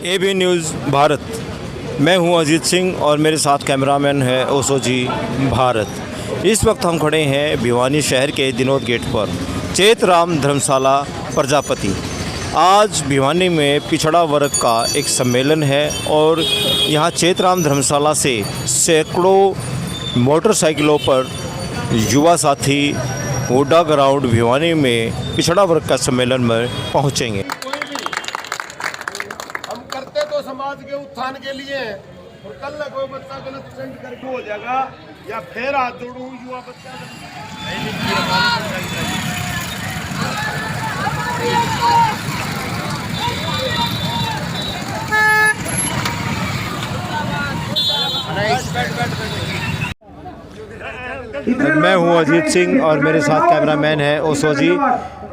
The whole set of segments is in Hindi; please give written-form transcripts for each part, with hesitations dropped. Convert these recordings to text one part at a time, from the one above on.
AB news Bharat. मैं हूं अजीत सिंह और मेरे साथ कैमरामैन है ओसो जी भारत। इस वक्त हम खड़े हैं भिवानी शहर के दिनोद गेट पर, चैतराम धर्मशाला प्रजापति। आज भिवानी में पिछड़ा वर्ग का एक सम्मेलन है और यहाँ चैतराम धर्मशाला से सैकड़ों मोटरसाइकिलों पर युवा साथी हुड्डा ग्राउंड भिवानी में पिछड़ा वर्ग का सम्मेलन में पहुँचेंगे। हम करते तो समाज के उत्थान के लिए और कल ना कोई बच्चा गलत स्टंट करके हो जाएगा या फिर हाथ जोड़ू युवा बच्चा मैं हूं अजीत सिंह और मेरे साथ कैमरामैन है ओसो जी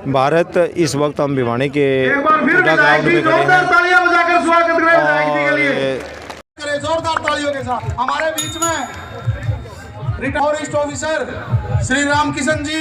भारत। इस वक्त हम भिवानी के हुड्डा ग्राउंड में खड़े हैं तालियां बजाकर स्वागत करें जोरदार तालियों के साथ। हमारे बीच में रिटायर्ड ऑफिसर श्री राम किशन जी।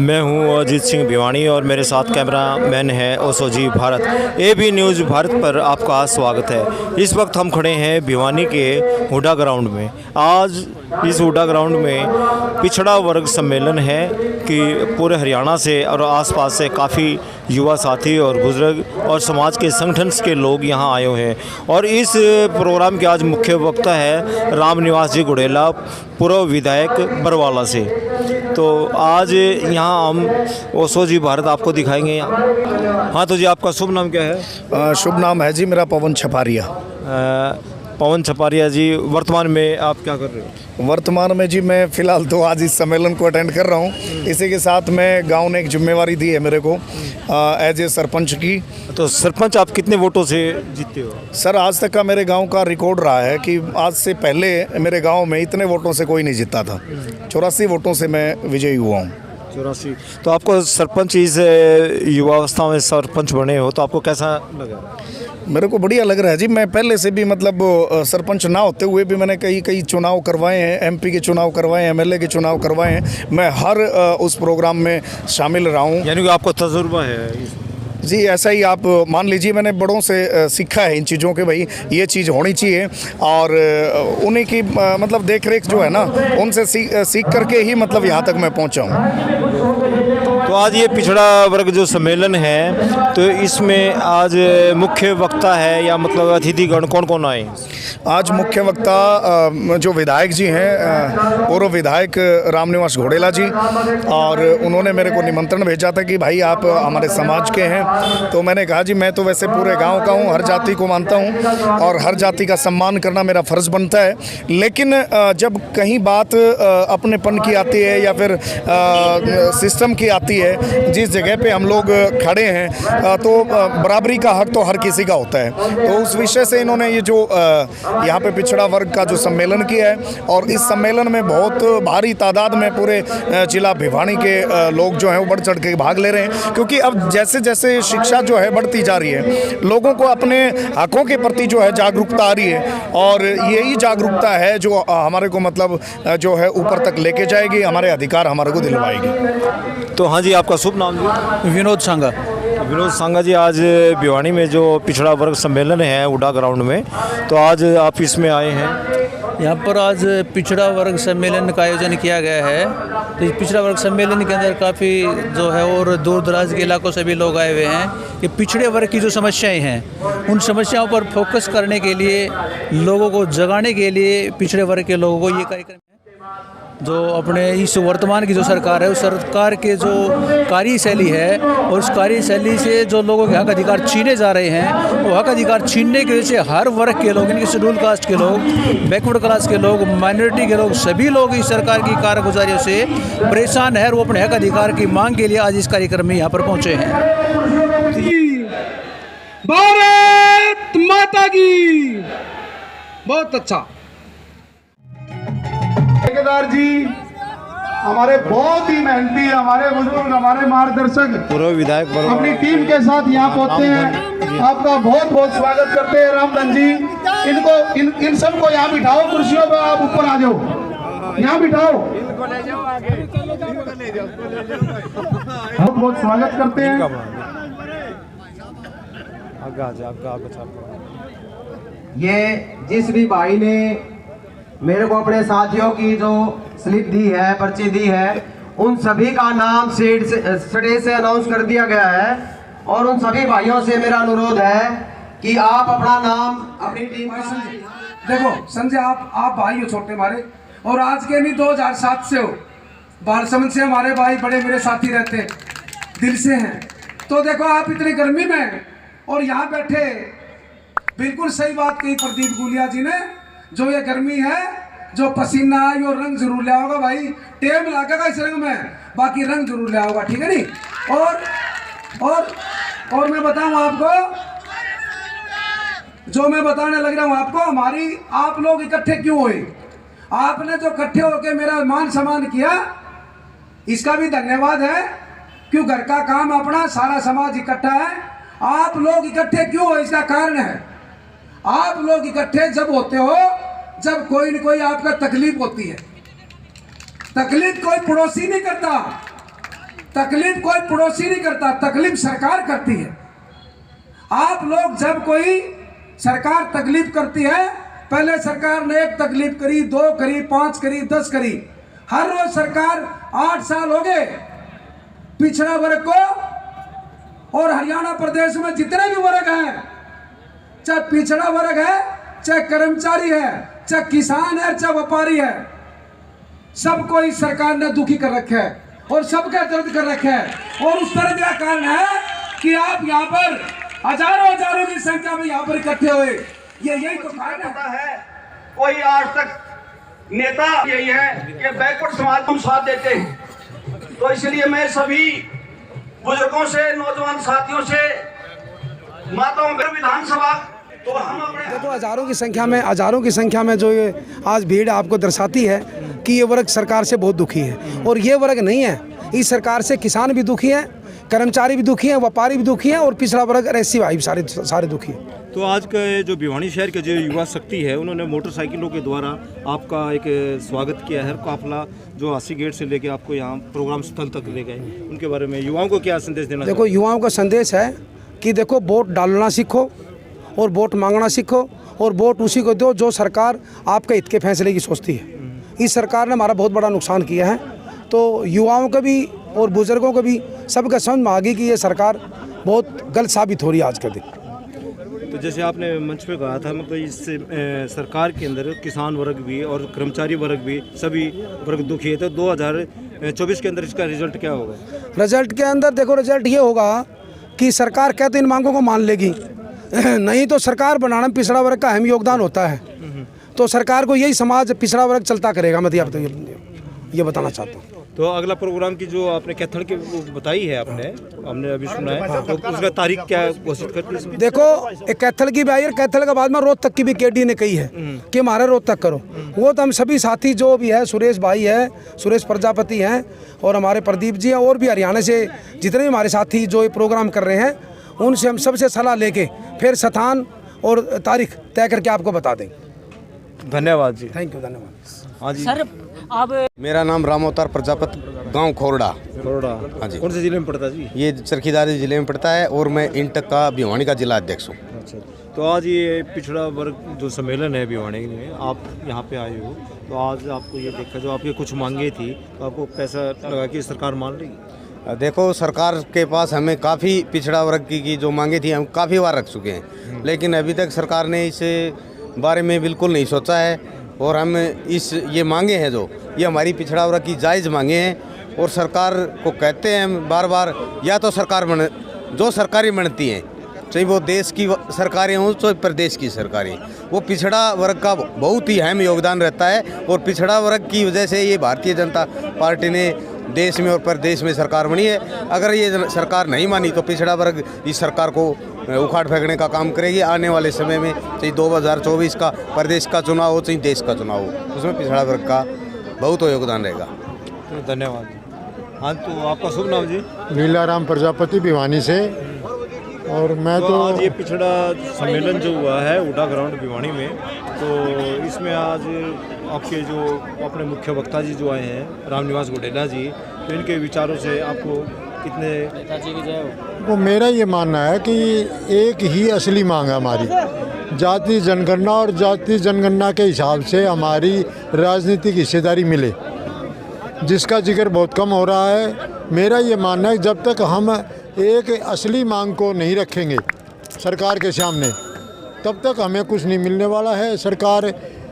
मैं हूं अजीत सिंह भिवानी और मेरे साथ कैमरामैन है ओसो जी भारत। एबी न्यूज़ भारत पर आपका स्वागत है। इस वक्त हम खड़े हैं भिवानी के हुड्डा ग्राउंड में। आज इस हुड्डा ग्राउंड में पिछड़ा वर्ग सम्मेलन है कि पूरे हरियाणा से और आसपास से काफ़ी युवा साथी और बुजुर्ग और समाज के संगठन के लोग यहाँ आए हुए हैं। और इस प्रोग्राम के आज मुख्य वक्ता है राम निवास जी गुड़ेला, पूर्व विधायक बरवाला से। तो आज यहाँ हम ओसो जी भारत आपको दिखाएंगे यहाँ। हाँ तो जी, आपका शुभ नाम क्या है? शुभ नाम है जी मेरा पवन छपारिया। पवन छपारिया जी, वर्तमान में आप क्या कर रहे हो? वर्तमान में जी मैं फ़िलहाल तो आज इस सम्मेलन को अटेंड कर रहा हूँ। इसी के साथ में गांव ने एक जिम्मेवारी दी है मेरे को एज ए सरपंच की। तो सरपंच आप कितने वोटों से जीते हो? सर, आज तक का मेरे गांव का रिकॉर्ड रहा है कि आज से पहले मेरे गांव में इतने वोटों से कोई नहीं जीता था। 84 वोटों से मैं विजयी हुआ हूँ। 84। तो आपको सरपंच इस युवावस्था में सरपंच बने हो तो आपको कैसा लगा? मेरे को बढ़िया लग रहा है जी। मैं पहले से भी मतलब सरपंच ना होते हुए भी मैंने कई चुनाव करवाए हैं, एमपी के चुनाव करवाए हैं, एमएलए के चुनाव करवाए हैं। मैं हर उस प्रोग्राम में शामिल रहा हूँ। यानी कि आपको तजुर्बा है जी। ऐसा ही आप मान लीजिए, मैंने बड़ों से सीखा है इन चीज़ों के, भाई ये चीज़ होनी चाहिए और उन्हीं की मतलब देख रेख जो है ना, उनसे सीख करके ही मतलब यहाँ तक मैं पहुँचा हूँ। तो आज ये पिछड़ा वर्ग जो सम्मेलन है तो इसमें आज मुख्य वक्ता है या मतलब अतिथिगण कौन कौन आए? आज मुख्य वक्ता जो विधायक जी हैं, पूर्व विधायक राम निवास घोड़ेला जी, और उन्होंने मेरे को निमंत्रण भेजा था कि भाई आप हमारे समाज के हैं। तो मैंने कहा जी मैं तो वैसे पूरे गांव का हूं, हर जाति को मानता हूं और हर जाति का सम्मान करना मेरा फ़र्ज़ बनता है। लेकिन जब कहीं बात अपनेपन की आती है या फिर सिस्टम की आती है, जिस जगह पे हम लोग खड़े हैं तो बराबरी का हक तो हर किसी का होता है। तो उस विषय से इन्होंने ये जो यहाँ पे पिछड़ा वर्ग का जो सम्मेलन किया है, और इस सम्मेलन में बहुत भारी तादाद में पूरे जिला भिवानी के लोग जो हैं वो बढ़ चढ़ के भाग ले रहे हैं। क्योंकि अब जैसे जैसे शिक्षा जो है बढ़ती जा रही है, लोगों को अपने हकों के प्रति जो है जागरूकता आ रही है, और यही जागरूकता है जो हमारे को मतलब जो है ऊपर तक लेके जाएगी, हमारे अधिकार हमारे को दिलवाएगी। तो हाँ जी, आपका शुभ नाम जी? विनोद सांगा। विनोद सांगा जी, आज भिवानी में जो पिछड़ा वर्ग सम्मेलन है हुड्डा ग्राउंड में, तो आज आप इसमें आए हैं। यहाँ पर आज पिछड़ा वर्ग सम्मेलन का आयोजन किया गया है। तो इस पिछड़ा वर्ग सम्मेलन के अंदर काफ़ी जो है और दूर दराज के इलाकों से भी लोग आए हुए हैं कि पिछड़े वर्ग की जो समस्याएं हैं उन समस्याओं पर फोकस करने के लिए, लोगों को जगाने के लिए पिछड़े वर्ग के लोगों को ये कार्यक्रम जो अपने इस वर्तमान की जो सरकार है उस सरकार के जो कार्यशैली है और उस कार्यशैली से जो लोगों के हक अधिकार छीने जा रहे हैं, वो हक अधिकार छीनने की वजह से हर वर्ग के लोग, इनके शेड्यूल कास्ट के लोग, बैकवर्ड क्लास के लोग, माइनॉरिटी के लोग, सभी लोग इस सरकार की कारगुजारियों से परेशान है और वो अपने हक अधिकार की मांग के लिए आज इस कार्यक्रम में यहाँ पर पहुँचे हैं। भारत माता की। बहुत अच्छा ठेकेदार जी हमारे बहुत ही मेहनती, हमारे बुजुर्ग, हमारे मार्गदर्शक पूर्व विधायक अपनी टीम के साथ यहाँ पहुँचते हैं। आपका बहुत बहुत स्वागत करते हैं रामधन जी। इनको इन सबको यहाँ बिठाओ, कुर्सियों पर आप ऊपर आ जाओ, यहाँ बिठाओ। बहुत बहुत स्वागत करते हैं। आगे आ जाए, आगे चलते। ये जिस भी भाई ने मेरे को अपने साथियों की जो स्लिप दी है, पर्ची दी है, उन सभी का नाम स्टेज से अनाउंस कर दिया गया है। और उन सभी भाइयों से मेरा अनुरोध है कि आप अपना नाम अपनी टीम का देखो संजय, आप भाई हो छोटे हमारे, और आज के नहीं 2007 से हो, बालसमंद से हमारे भाई बड़े मेरे साथी रहते हैं, दिल से हैं। तो देखो आप इतनी गर्मी में और यहाँ बैठे, बिल्कुल सही बात कही प्रदीप गुलिया जी ने, जो ये गर्मी है, जो पसीना है, वो रंग जरूर लिया होगा भाई, टेम लगेगा इस रंग में, बाकी रंग जरूर लिया होगा, ठीक है नहीं। और मैं बताऊं आपको, जो मैं बताने लग रहा हूं आपको, हमारी आप लोग इकट्ठे क्यों हुए, आपने जो इकट्ठे होकर मेरा मान सम्मान किया, इसका भी धन्यवाद है। क्यों, घर का काम अपना, सारा समाज इकट्ठा है, आप लोग इकट्ठे क्यों हो, इसका कारण है, आप लोग इकट्ठे जब होते हो जब कोई न कोई आपका तकलीफ होती है। तकलीफ कोई पड़ोसी नहीं करता, तकलीफ कोई पड़ोसी नहीं करता, तकलीफ सरकार करती है। आप लोग जब कोई सरकार तकलीफ करती है, पहले सरकार ने 1 तकलीफ करी, 2 करी, 5 करी, 10 करी, हर रोज सरकार 8 साल हो गए पिछड़ा वर्ग को। और हरियाणा प्रदेश में जितने भी वर्ग हैं, चाहे पिछड़ा वर्ग है, चाहे कर्मचारी है, चाहे किसान है, चाहे व्यापारी है, सबको इस सरकार ने दुखी कर रखा है और सबका दर्द कर रखा है। और उस तरह का कारण है कि आप यहाँ पर हजारों की संख्या में यहाँ पर इकट्ठे हुए, यही तो कारण है। कोई आज तक नेता यही है कि बैकवर्ड समाज को साथ देते हैं। तो इसलिए मैं सभी बुजुर्गों से, नौजवान साथियों से, माताओं में विधानसभा, तो हम अपने देखो हजारों की संख्या में जो ये आज भीड़ आपको दर्शाती है कि ये वर्ग सरकार से बहुत दुखी है। और ये वर्ग नहीं है, इस सरकार से किसान भी दुखी है, कर्मचारी भी दुखी है, व्यापारी भी दुखी है, और पिछड़ा वर्ग एससी भाई भी सारे दुखी है। तो आज का जो भिवानी शहर के जो युवा शक्ति है, उन्होंने मोटरसाइकिलों के द्वारा आपका एक स्वागत किया है। काफिला जो 80 गेट से लेके आपको यहाँ प्रोग्राम स्थल तक ले गए, उनके बारे में युवाओं को क्या संदेश देना? देखो युवाओं का संदेश है कि देखो वोट डालना सीखो और वोट मांगना सीखो, और वोट उसी को दो जो सरकार आपके हित के फैसले की सोचती है। इस सरकार ने हमारा बहुत बड़ा नुकसान किया है, तो युवाओं को भी और बुजुर्गों को भी सबका समझ में आ गई कि ये सरकार बहुत गलत साबित हो रही है आज के दिन। तो जैसे आपने मंच पे कहा था, मतलब इससे सरकार के अंदर किसान वर्ग भी और कर्मचारी वर्ग भी सभी वर्ग दुखी है। तो 2024 के अंदर इसका रिजल्ट क्या होगा? रिजल्ट के अंदर देखो, रिजल्ट ये होगा कि सरकार कहते इन मांगों को मान लेगी, नहीं तो सरकार बनाने में पिछड़ा वर्ग का अहम योगदान होता है। तो सरकार को यही समाज पिछड़ा वर्ग चलता करेगा, मैं तो ये बताना चाहता हूँ। तो अगला प्रोग्राम की जो आपने कैथल की बताई है, हमने अभी सुना है, तो उसका तारीख क्या घोषित करती है? देखो एक कैथल की भी आई है, कैथल के बाद में रोहतक की भी केडी ने कही है कि हमारे रोहतक करो। वो तो हम सभी साथी जो भी है, सुरेश भाई है, सुरेश प्रजापति हैं, और हमारे प्रदीप जी हैं, और भी हरियाणा से जितने भी हमारे साथी जो ये प्रोग्राम कर रहे हैं, उनसे हम सबसे सलाह लेके फिर स्थान और तारीख तय करके आपको बता देंगे। धन्यवाद जी। थैंक यू, धन्यवाद। हाँ जी सर आप मेरा नाम राम अवतार प्रजापति, गांव खोरडा। हाँ जी। कौन से जिले में पड़ता है जी? ये चरखीदारी जिले में पड़ता है, और मैं इंटक का भिवानी का जिला अध्यक्ष हूँ। अच्छा, तो आज ये पिछड़ा वर्ग जो सम्मेलन है भिवानी में, आप यहाँ पे आए हो, तो आज आपको ये देखा, जो आपकी कुछ मांगे थी, तो आपको कैसा लगा कि सरकार मान रही? देखो सरकार के पास हमें काफ़ी पिछड़ा वर्ग की जो मांगे थी हम काफ़ी बार रख चुके हैं, लेकिन अभी तक सरकार ने इस बारे में बिल्कुल नहीं सोचा है। और हम ये मांगे हैं जो ये हमारी पिछड़ा वर्ग की जायज़ मांगे हैं, और सरकार को कहते हैं हम बार बार, या तो सरकार जो सरकारें बनती हैं, चाहे वो देश की सरकारें हों चाहे प्रदेश की सरकारें, वो पिछड़ा वर्ग का बहुत ही अहम योगदान रहता है। और पिछड़ा वर्ग की वजह से ये भारतीय जनता पार्टी ने देश में और प्रदेश में सरकार बनी है। अगर ये सरकार नहीं मानी तो पिछड़ा वर्ग इस सरकार को उखाड़ फेंकने का काम करेगी। आने वाले समय में चाहे 2024 का प्रदेश का चुनाव हो चाहे देश का चुनाव हो, उसमें पिछड़ा वर्ग का बहुत योगदान रहेगा। तो धन्यवाद। हाँ, तो आपका शुभ नाम जी? लीलाराम प्रजापति, भिवानी से। और मैं तो आज ये पिछड़ा सम्मेलन जो हुआ है हुडा ग्राउंड भिवानी में, तो इसमें आज आपके जो अपने मुख्य वक्ता जी जो आए हैं, रामनिवास घोडेला जी, तो इनके विचारों से आपको कितने वो मेरा ये मानना है कि एक ही असली मांग है हमारी, जाति जनगणना, और जाति जनगणना के हिसाब से हमारी राजनीतिक हिस्सेदारी मिले, जिसका जिक्र बहुत कम हो रहा है। मेरा ये मानना है कि जब तक हम एक असली मांग को नहीं रखेंगे सरकार के सामने, तब तक हमें कुछ नहीं मिलने वाला है। सरकार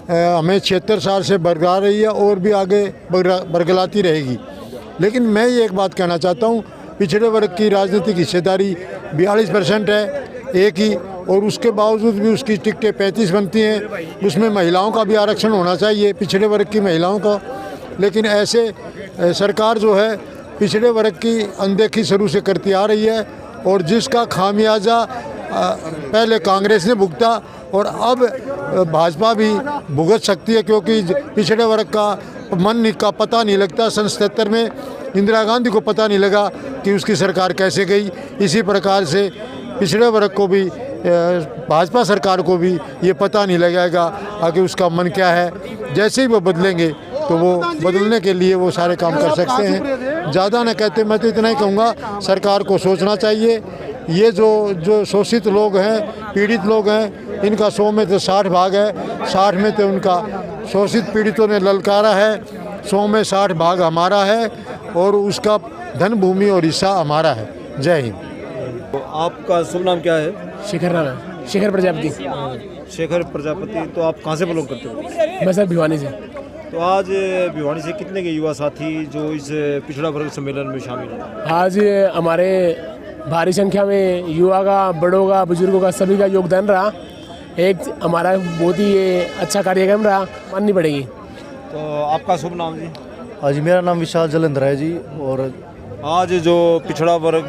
हमें 76 साल से बरगला रही है और भी आगे बरगलाती रहेगी। लेकिन मैं ये एक बात कहना चाहता हूँ, पिछड़े वर्ग की राजनीतिक हिस्सेदारी 42% है एक ही, और उसके बावजूद भी उसकी टिकटें 35 बनती हैं। उसमें महिलाओं का भी आरक्षण होना चाहिए, पिछड़े वर्ग की महिलाओं का। लेकिन ऐसे सरकार जो है पिछड़े वर्ग की अनदेखी शुरू से करती आ रही है, और जिसका खामियाजा पहले कांग्रेस ने भुगता और अब भाजपा भी भुगत सकती है, क्योंकि पिछड़े वर्ग का मन का पता नहीं लगता। सन 77 में इंदिरा गांधी को पता नहीं लगा कि उसकी सरकार कैसे गई। इसी प्रकार से पिछड़े वर्ग को भी, भाजपा सरकार को भी ये पता नहीं लगेगा कि उसका मन क्या है। जैसे ही वो बदलेंगे तो वो बदलने के लिए वो सारे काम कर सकते हैं। ज़्यादा न कहते, मैं तो इतना ही कहूँगा, सरकार को सोचना चाहिए। ये जो शोषित लोग हैं, पीड़ित लोग हैं, इनका 100 में तो 60 भाग है, 60 में तो उनका शोषित पीड़ितों ने ललकारा है, 100 में 60 भाग हमारा है, और उसका धन भूमि और हिस्सा हमारा है। जय हिंद। तो आपका शुभ नाम क्या है? शेखर प्रजापति। शेखर प्रजापति। तो आप कहाँ से बिलोंग करते हो? मैं सर भिवानी से। तो आज भिवानी से कितने के युवा साथी जो इस पिछड़ा वर्ग सम्मेलन में शामिल हैं? आज हमारे भारी संख्या में युवा का, बड़ों का, बुजुर्गों का, सभी का योगदान रहा। एक हमारा बहुत ही ये अच्छा कार्यक्रम रहा, माननी पड़ेगी। तो आपका शुभ नाम जी? हाँ जी, मेरा नाम विशाल जलंधर है जी। और आज जो पिछड़ा वर्ग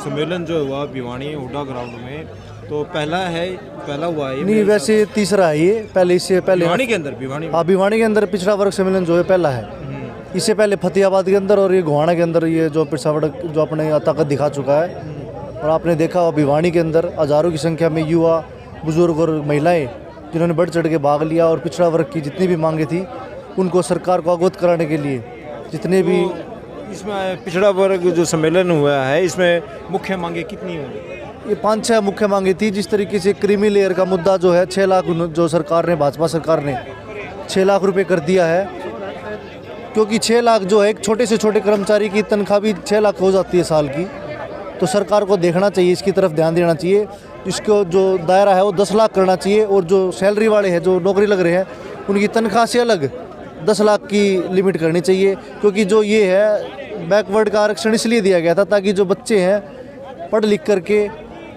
सम्मेलन जो हुआ भिवानी हुड्डा ग्राउंड में, तो पहला हुआ है? नहीं, वैसे तीसरा है ये। पहले इससे पहले भिवानी के अंदर हाँ, भिवानी के अंदर पिछड़ा वर्ग सम्मेलन जो है पहला है। इससे पहले फतेहाबाद के अंदर और ये गोहाना के अंदर ये जो पिछड़ा वर्ग जो अपने ताकत दिखा चुका है। और आपने देखा हो भिवानी के अंदर हज़ारों की संख्या में युवा, बुजुर्ग और महिलाएं जिन्होंने बढ़ चढ़ के भाग लिया, और पिछड़ा वर्ग की जितनी भी मांगे थी उनको सरकार को अवगत कराने के लिए जितने भी इसमें पिछड़ा वर्ग जो सम्मेलन हुआ है, इसमें मुख्य मांगे कितनी होंगी? ये 5-6 मुख्य मांगे थी। जिस तरीके से क्रीमी लेयर का मुद्दा जो है 6 लाख जो सरकार ने, भाजपा सरकार ने 6 लाख रुपए कर दिया है, क्योंकि 6 लाख जो है एक छोटे से छोटे कर्मचारी की तनख्वाह भी 6 लाख हो जाती है साल की। तो सरकार को देखना चाहिए, इसकी तरफ ध्यान देना चाहिए। इसको जो दायरा है वो 10 लाख करना चाहिए, और जो सैलरी वाले हैं, जो नौकरी लग रहे हैं, उनकी तनख्वाह से अलग 10 लाख की लिमिट करनी चाहिए। क्योंकि जो ये है बैकवर्ड का आरक्षण इसलिए दिया गया था ताकि जो बच्चे हैं पढ़ लिख करके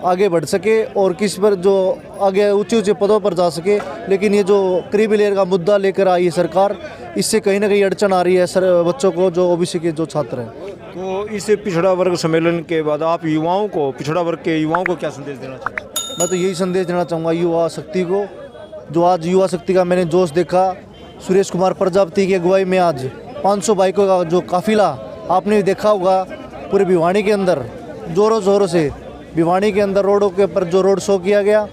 आगे बढ़ सके और किस पर जो आगे ऊंचे ऊंचे पदों पर जा सके। लेकिन ये जो क्रीमी लेयर का मुद्दा लेकर आई है सरकार, इससे कहीं ना कहीं अड़चन आ रही है बच्चों को, जो ओबीसी के जो छात्र हैं। तो इस पिछड़ा वर्ग सम्मेलन के बाद आप युवाओं को, पिछड़ा वर्ग के युवाओं को क्या संदेश देना चाहते हैं? मैं तो यही संदेश देना चाहूँगा युवा शक्ति को। जो आज युवा शक्ति का मैंने जोश देखा, सुरेश कुमार प्रजापति की अगुवाई में आज 500 बाइकों का जो काफिला आपने देखा होगा पूरे भिवानी के अंदर, ज़ोरों ज़ोरों से भिवानी के अंदर रोडों के ऊपर जो रोड शो किया गया,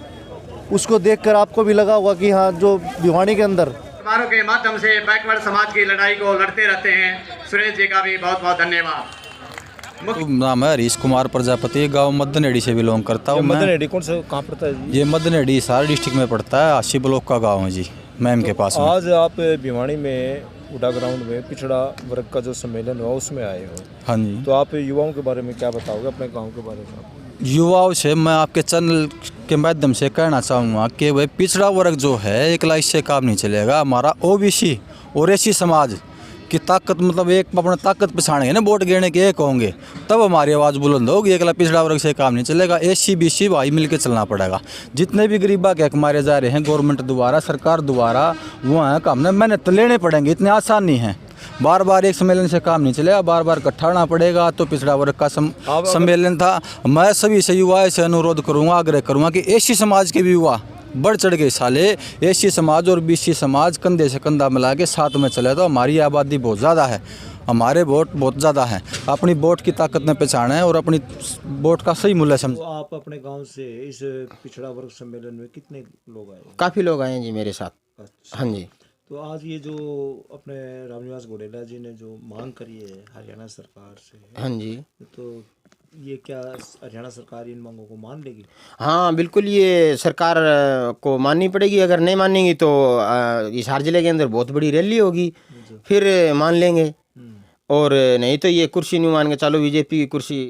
उसको देखकर आपको भी लगा होगा कि हाँ, जो भिवानी के अंदर समारोह के माध्यम से बैकवर्ड समाज की लड़ाई को लड़ते रहते हैं। सुरेश जी का भी बहुत बहुत धन्यवाद। नाम है हरीश कुमार प्रजापति, गांव मदनेड़ी से बिलोंग करता हूँ। मदनेड़ी कौन सा, कहाँ पड़ता है जी? ये मदनेड़ी हिसार डिस्ट्रिक्ट में पड़ता है, 80 ब्लॉक का गांव है जी, मैम के पास। आज आप भिवानी में हुड्डा ग्राउंड में पिछड़ा वर्ग का जो सम्मेलन हुआ उसमें आए हो। हाँ जी। तो आप युवाओं के बारे में क्या बताओगे, अपने गाँव के बारे में? युवाओं से मैं आपके चैनल के माध्यम से कहना चाहूँगा कि वह पिछड़ा वर्ग जो है एकला इससे काम नहीं चलेगा। हमारा ओबीसी और एसी समाज की ताकत, मतलब एक अपना ताकत पछाड़ेंगे ना, वोट गिरने के एक होंगे, तब हमारी आवाज़ बुलंद होगी। एकला पिछड़ा वर्ग से काम नहीं चलेगा। एसी बीसी भाई मिल के चलना पड़ेगा। जितने भी गरीबा के हक मारे जा रहे हैं गवर्नमेंट द्वारा, सरकार द्वारा, वो हैं काम ने मेहनत लेने पड़ेंगे, इतने आसान नहीं है। बार बार एक सम्मेलन से काम नहीं चलेगा, बार बार इकट्ठा होना पड़ेगा। तो पिछड़ा वर्ग का सम्मेलन था। मैं सभी से युवा से अनुरोध करूँगा, आग्रह करूँगा कि एसी समाज के भी युवा बढ़ चढ़ के साले एसी समाज और बीसी समाज कंधे से कंधा मिला के साथ में चले। तो हमारी आबादी बहुत ज़्यादा है, हमारे वोट बहुत ज़्यादा हैं। अपनी वोट की ताकत में पहचाने और अपनी वोट का सही मूल्य समझें। तो आप अपने गांव से इस पिछड़ा वर्ग सम्मेलन में कितने लोग आए? काफ़ी लोग आए हैं जी मेरे साथ। अच्छा। हाँ जी। तो आज ये जो अपने रामनिवास घोडेला जी ने जो मांग करी है हरियाणा सरकार से, हाँ जी, तो ये क्या हरियाणा सरकार इन मांगों को मान लेगी? हाँ बिल्कुल, ये सरकार को माननी पड़ेगी। अगर नहीं मानेंगी तो हिसार जिले के अंदर बहुत बड़ी रैली होगी, फिर मान लेंगे। और नहीं तो ये कुर्सी नहीं मान के चलो बीजेपी की कुर्सी